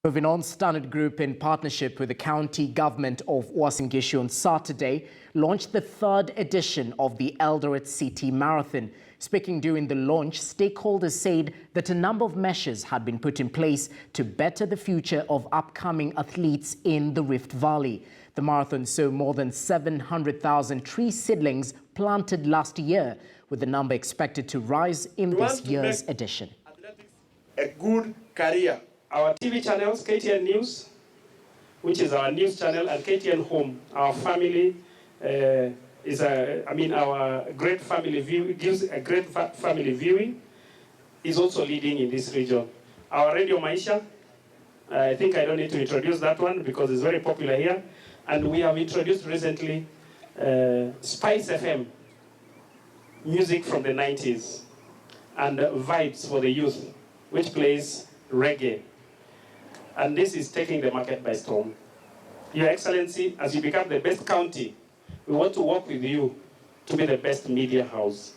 Moving on, Standard Group, in partnership with the county government of Uasin Gishu on Saturday, launched the third edition of the Eldoret City Marathon. Speaking during the launch, stakeholders said that a number of measures had been put in place to better the future of upcoming athletes in the Rift Valley. The marathon saw more than 700,000 tree seedlings planted last year, with the number expected to rise in this year's edition. A good career. Our TV channels, KTN News, which is our news channel, and KTN Home, our family our great family view gives a great family viewing, is also leading in this region. Our Radio Maisha, I think I don't need to introduce that one because it's very popular here. And we have introduced recently Spice FM, music from the 90s, and Vibes for the youth, which plays reggae. And this is taking the market by storm. Your Excellency, as you become the best county, we want to work with you to be the best media house.